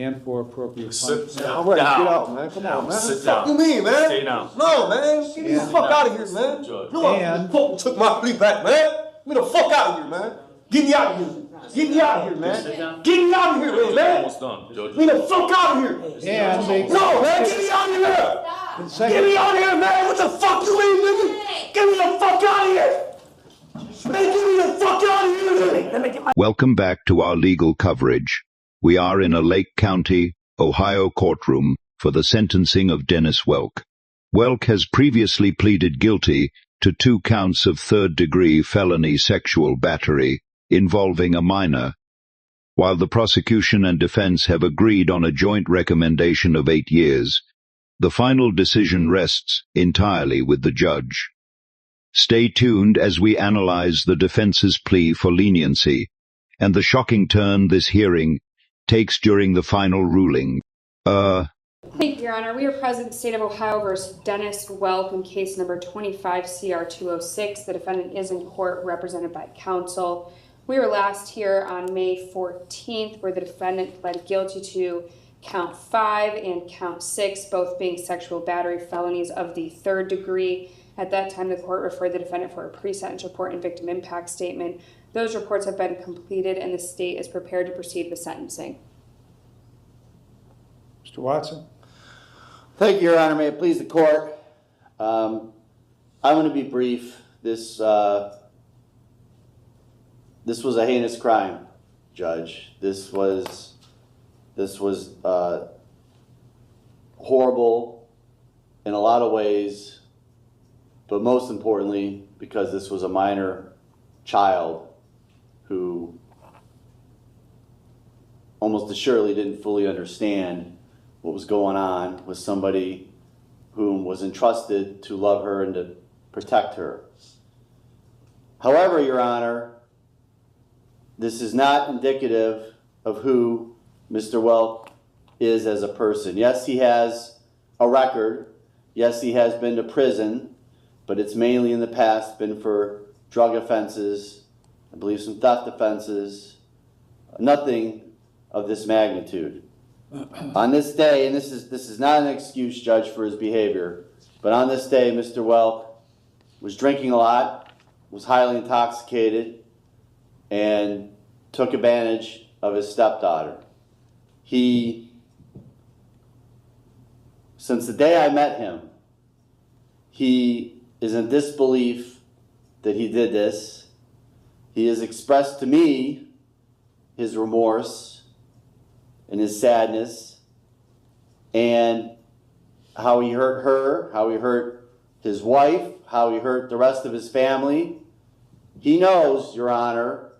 And for appropriate Sit punishment. down. I'm ready to get out, man. Come on, man. Sit What down. you mean, man? Stay down. No, man. Get me the fuck out of here, man. Judge. No, And- fucking took my plea back, man. Get me the fuck out of here, man. Get me out of here. Get me out of here, man. Get me out of here, man. Almost done, Judge. Get me the fuck out of here. And they, No, man. Get me out of here. Get me out of here, man. What the fuck you mean, nigga? Get me the fuck out of here. Man, get me the fuck out of here. Let me get my Welcome back to our legal coverage. We are in a Lake County, Ohio courtroom for the sentencing of Dennis Welk. Welk has previously pleaded guilty to 2 counts of third-degree felony sexual battery involving a minor, while the prosecution and defense have agreed on a joint recommendation of 8 years. The final decision rests entirely with the judge. Stay tuned as we analyze the defense's plea for leniency and the shocking turn this hearing takes during the final ruling. Thank you, Your Honor. We are present in the state of Ohio versus Dennis Welk in case number 25-CR-206. The defendant is in court represented by counsel. We were last here on May 14th where the defendant pled guilty to count 5 and count 6, both being sexual battery felonies of the 3rd degree. At that time, the court referred the defendant for a pre-sentence report and victim impact statement. Those reports have been completed and the state is prepared to proceed with sentencing. Mr. Watson. Thank you, Your Honor. May it please the court. I'm going to be brief. This was a heinous crime, Judge. This was horrible in a lot of ways, but most importantly, because this was a minor child who almost assuredly didn't fully understand what was going on with somebody whom was entrusted to love her and to protect her. However, Your Honor, this is not indicative of who Mr. Welk is as a person. Yes, he has a record. Yes, he has been to prison, but it's mainly in the past been for drug offenses, I believe some theft offenses, nothing of this magnitude. On this day, and this is not an excuse, Judge, for his behavior, but on this day, Mr. Welk was drinking a lot, was highly intoxicated, and took advantage of his stepdaughter. Since the day I met him, he is in disbelief that he did this. He has expressed to me his remorse and his sadness and how he hurt her, how he hurt his wife, how he hurt the rest of his family. He knows, Your Honor,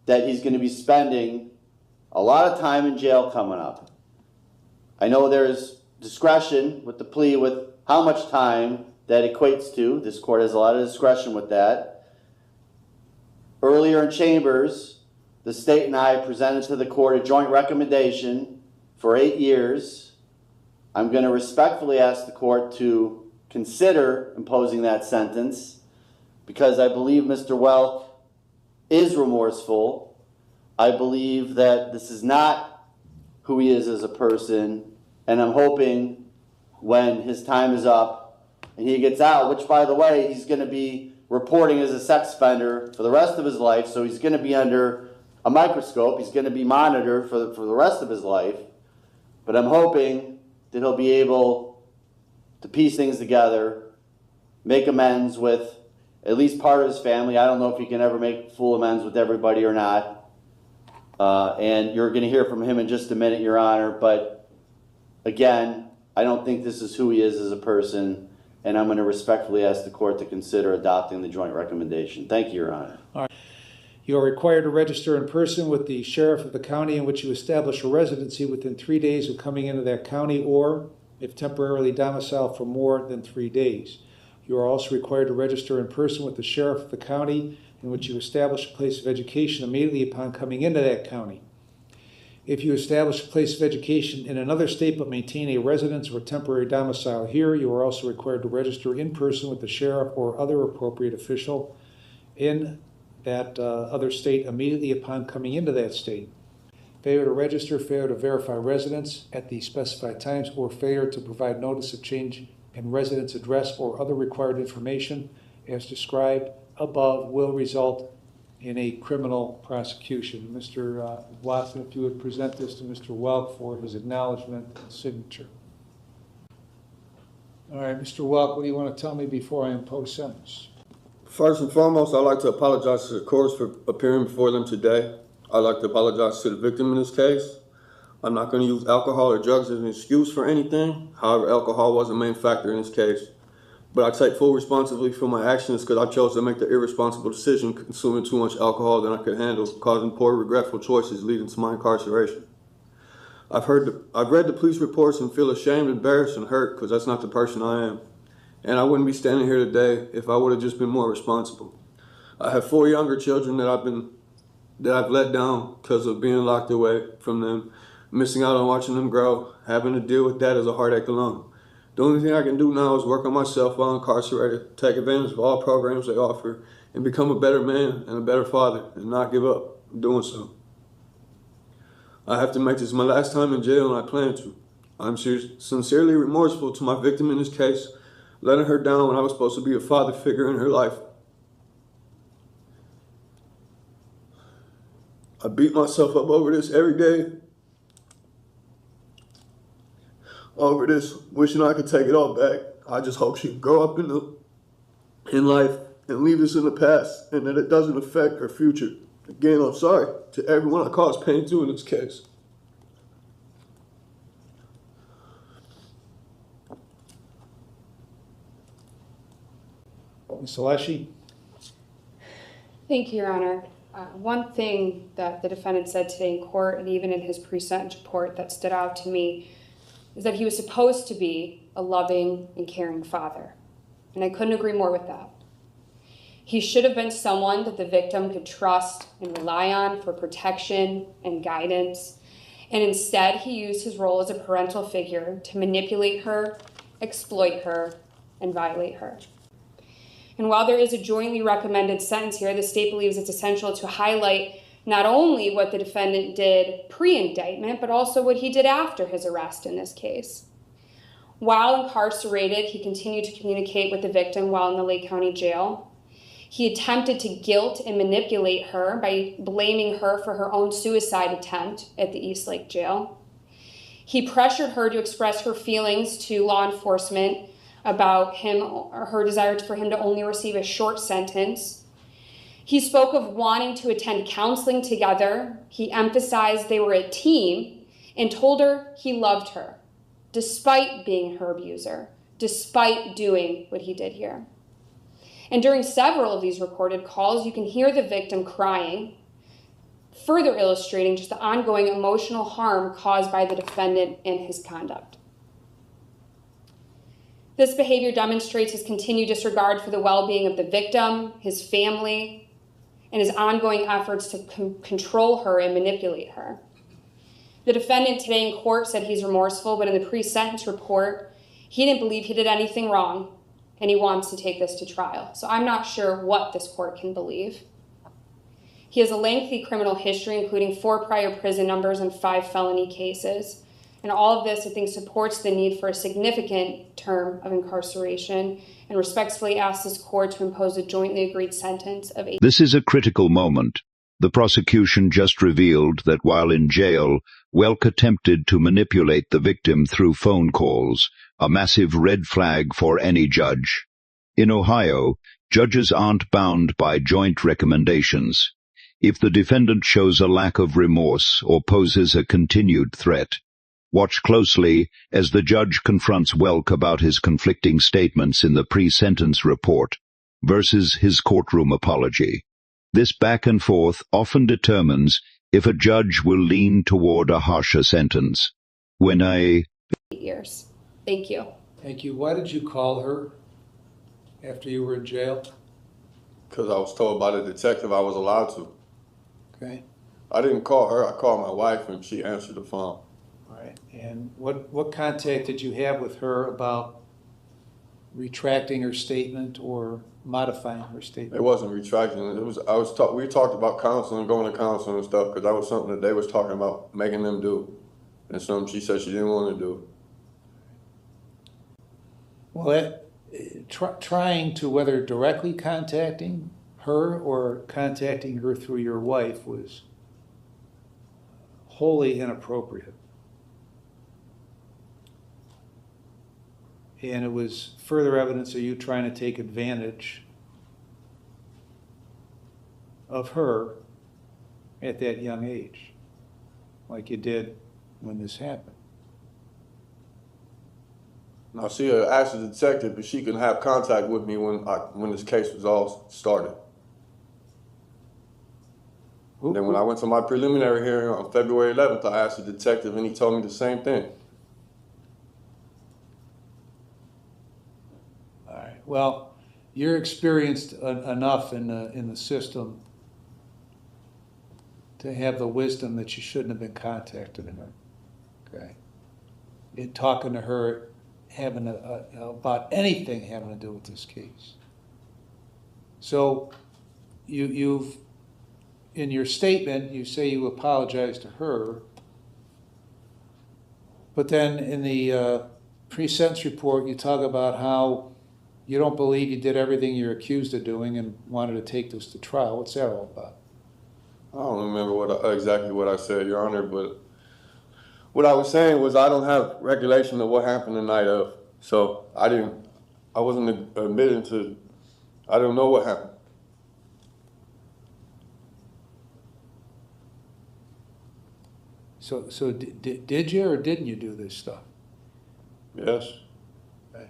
that he's going to be spending a lot of time in jail coming up. I know there's discretion with the plea with how much time that equates to. This court has a lot of discretion with that. Earlier in chambers, the state and I presented to the court a joint recommendation for 8 years. I'm going to respectfully ask the court to consider imposing that sentence because I believe Mr. Welk is remorseful. I believe that this is not who he is as a person, and I'm hoping when his time is up and he gets out, which, by the way, he's going to be reporting as a sex offender for the rest of his life, so he's going to be under a microscope. He's going to be monitored for the rest of his life. But I'm hoping that he'll be able to piece things together, make amends with at least part of his family. I don't know if he can ever make full amends with everybody or not. And you're going to hear from him in just a minute, Your Honor. But again, I don't think this is who he is as a person. And I'm going to respectfully ask the court to consider adopting the joint recommendation. Thank you, Your Honor. All right. You are required to register in person with the sheriff of the county in which you establish a residency within 3 days of coming into that county, or if temporarily domiciled for more than 3 days. You are also required to register in person with the sheriff of the county in which you establish a place of education immediately upon coming into that county. If you establish a place of education in another state but maintain a residence or temporary domicile here, you are also required to register in person with the sheriff or other appropriate official in that other state immediately upon coming into that state. failure to register, failure to verify residence at the specified times, or failure to provide notice of change in residence address or other required information as described above will result in a criminal prosecution. Mr. Watson, if you would present this to Mr. Welk for his acknowledgement and signature. All right, Mr. Welk, what do you want to tell me before I impose sentence? First and foremost, I'd like to apologize to the courts for appearing before them today. I'd like to apologize to the victim in this case. I'm not going to use alcohol or drugs as an excuse for anything. However, alcohol was a main factor in this case. But I take full responsibility for my actions because I chose to make the irresponsible decision consuming too much alcohol than I could handle, causing poor, regretful choices leading to my incarceration. I've read the police reports and feel ashamed, embarrassed, and hurt because that's not the person I am. And I wouldn't be standing here today if I would have just been more responsible. I have 4 younger children that I've let down because of being locked away from them, missing out on watching them grow. Having to deal with that is a heartache alone. The only thing I can do now is work on myself while incarcerated, take advantage of all programs they offer, and become a better man and a better father, and not give up doing so. I have to make this my last time in jail, and I plan to. I'm sincerely remorseful to my victim in this case, letting her down when I was supposed to be a father figure in her life. I beat myself up over this every day. Over this, wishing I could take it all back. I just hope she can grow up in life and leave this in the past, and that it doesn't affect her future. Again, I'm sorry to everyone I caused pain to in this case. Ms. Alessi? Thank you, Your Honor. One thing that the defendant said today in court, and even in his pre-sentence report, that stood out to me is that he was supposed to be a loving and caring father. And I couldn't agree more with that. He should have been someone that the victim could trust and rely on for protection and guidance. And instead, he used his role as a parental figure to manipulate her, exploit her, and violate her. And while there is a jointly recommended sentence here, the state believes it's essential to highlight not only what the defendant did pre-indictment, but also what he did after his arrest in this case. While incarcerated, he continued to communicate with the victim while in the Lake County Jail. He attempted to guilt and manipulate her by blaming her for her own suicide attempt at the East Lake Jail. He pressured her to express her feelings to law enforcement about him or her desire for him to only receive a short sentence. He spoke of wanting to attend counseling together. He emphasized they were a team and told her he loved her, despite being her abuser, despite doing what he did here. And during several of these recorded calls, you can hear the victim crying, further illustrating just the ongoing emotional harm caused by the defendant and his conduct. This behavior demonstrates his continued disregard for the well-being of the victim, his family, and his ongoing efforts to control her and manipulate her. The defendant today in court said he's remorseful, but in the pre-sentence report, he didn't believe he did anything wrong, and he wants to take this to trial. So I'm not sure what this court can believe. He has a lengthy criminal history, including 4 prior prison numbers and 5 felony cases. And all of this, I think, supports the need for a significant term of incarceration, and respectfully ask this court to impose a jointly agreed sentence of 8. This is a critical moment. The prosecution just revealed that while in jail, Welk attempted to manipulate the victim through phone calls, a massive red flag for any judge. In Ohio, judges aren't bound by joint recommendations. If the defendant shows a lack of remorse or poses a continued threat, watch closely as the judge confronts Welk about his conflicting statements in the pre-sentence report versus his courtroom apology. This back and forth often determines if a judge will lean toward a harsher sentence. When 8 years. Thank you. Thank you. Why did you call her after you were in jail? Because I was told by the detective I was allowed to. Okay. I didn't call her, I called my wife and she answered the phone. All right. And what contact did you have with her about retracting her statement or modifying her It statement? wasn't retracting. It was we talked about counsel and going to counsel and stuff because that was something that they was talking about making them do, and something she said she didn't want to do. Well, trying to, whether directly contacting her or contacting her through your wife, was wholly inappropriate. And it was further evidence of you trying to take advantage of her at that young age, like you did when this happened. Now she had asked the detective if she could have contact with me when this case was all started. Then when I went to my preliminary hearing on February 11th, I asked the detective and he told me the same thing. All right. Well, you're experienced enough in the system to have the wisdom that you shouldn't have been contacting her. Okay. In talking to her, having about anything having to do with this case. So you've in your statement, you say you apologize to her, but then in the pre-sentence report, you talk about how you don't believe you did everything you're accused of doing and wanted to take this to trial. What's that all about? I don't remember exactly what I said, Your Honor, but what I was saying was I don't have recollection of what happened the night of. So I wasn't admitting to, I don't know what happened. So did you or didn't you do this stuff? Yes. Okay.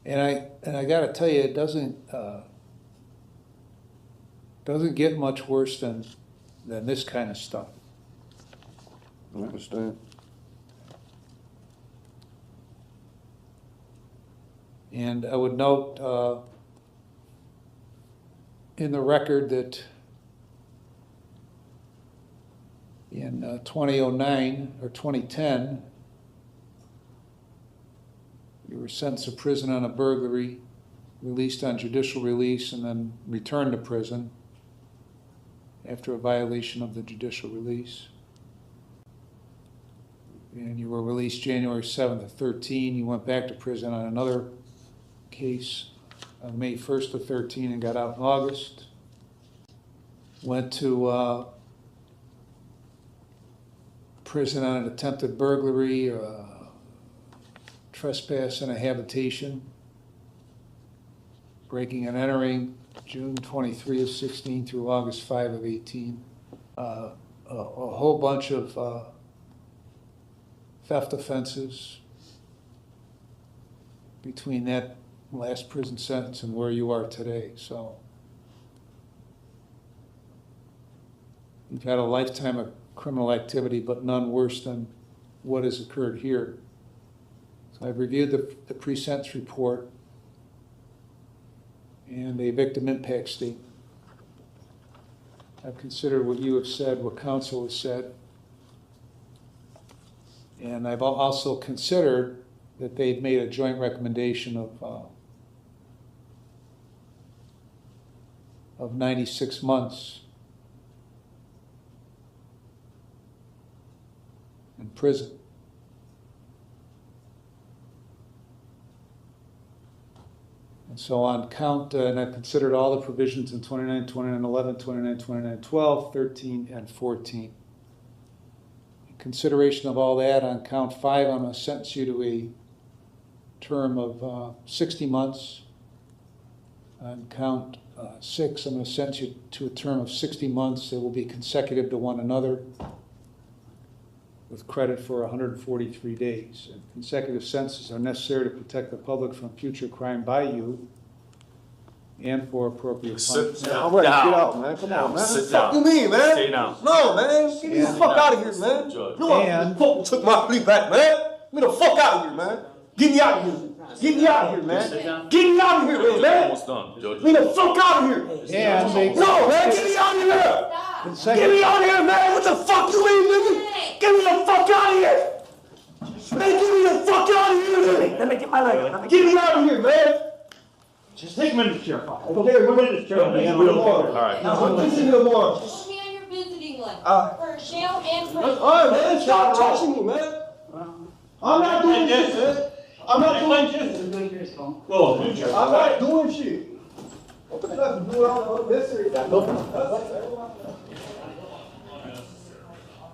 And I got to tell you, it doesn't get much worse than this kind of stuff. I understand. And I would note in the record that in 2009 or 2010, you were sentenced to prison on a burglary, released on judicial release, and then returned to prison after a violation of the judicial release. And you were released January 7th of 13. You went back to prison on another case on May 1st of 13 and got out in August. Went to prison on an attempted burglary, trespass and a habitation, breaking and entering, June 23 of 16 through August 5 of 18. A whole bunch of theft offenses between that last prison sentence and where you are today. So you've had a lifetime of criminal activity, but none worse than what has occurred here. So I've reviewed the pre-sentence report and a victim impact statement. I've considered what you have said, what counsel has said, and I've also considered that they've made a joint recommendation of 96 months in prison. And so on count, and I've considered all the provisions in 29, 29, 11, 29, 29, 12, 13, and 14. In consideration of all that, on count 5, I'm going to sentence you to a term of 60 months. On count 6, I'm going to sentence you to a term of 60 months. They will be consecutive to one another, with credit for 143 days. And consecutive sentences are necessary to protect the public from future crime by you and for appropriate punishment. Sit down. I'm ready to get out, man. Come on, man. Sit What the fuck down. you mean, man? Stay down. No, man. Get me the fuck out of here, man. Judge. You know And- what? Took my plea back, man. Get me the fuck out of here, man. Get me out of here. Get me out of here, man. Get me out of here, man. Almost done, Judge. Get me the fuck out of here. And they No, man. Get me out of here. Get me out of here, man. What the fuck you mean, nigga? Get me the fuck out of here. Man, get me the fuck out of here, Let me get my leg. Get me out of here, man! Just take him in the chair. Okay, we're in this chair. All right. I'm kissing the bar. Put me on your visiting list Alright. for jail and for. Alright, man, stop touching me, man. I'm not doing shit, man. I'm not doing shit. Go. I'm not doing shit. What the fuck? Do all this?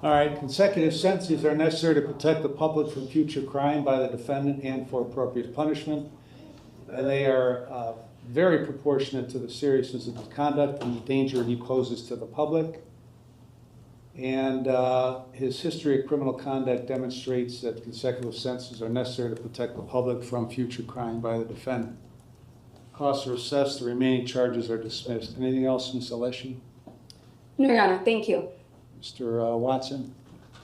All right, consecutive sentences are necessary to protect the public from future crime by the defendant and for appropriate punishment. And they are very proportionate to the seriousness of his conduct and the danger he poses to the public. And his history of criminal conduct demonstrates that consecutive sentences are necessary to protect the public from future crime by the defendant. Costs are assessed, the remaining charges are dismissed. Anything else, Ms. Alessi? No, Your Honor, thank you. Mr. Watson?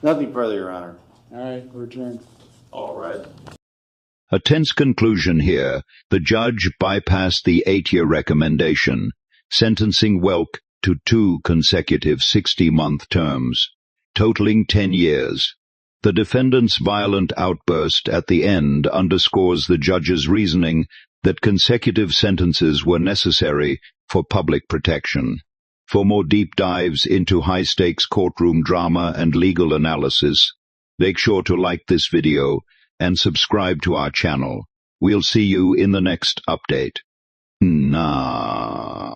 Nothing further, Your Honor. All right, we're adjourned. All right. A tense conclusion here. The judge bypassed the 8-year recommendation, sentencing Welk to 2 consecutive 60-month terms, totaling 10 years. The defendant's violent outburst at the end underscores the judge's reasoning that consecutive sentences were necessary for public protection. For more deep dives into high-stakes courtroom drama and legal analysis, make sure to like this video and subscribe to our channel. We'll see you in the next update. Nah.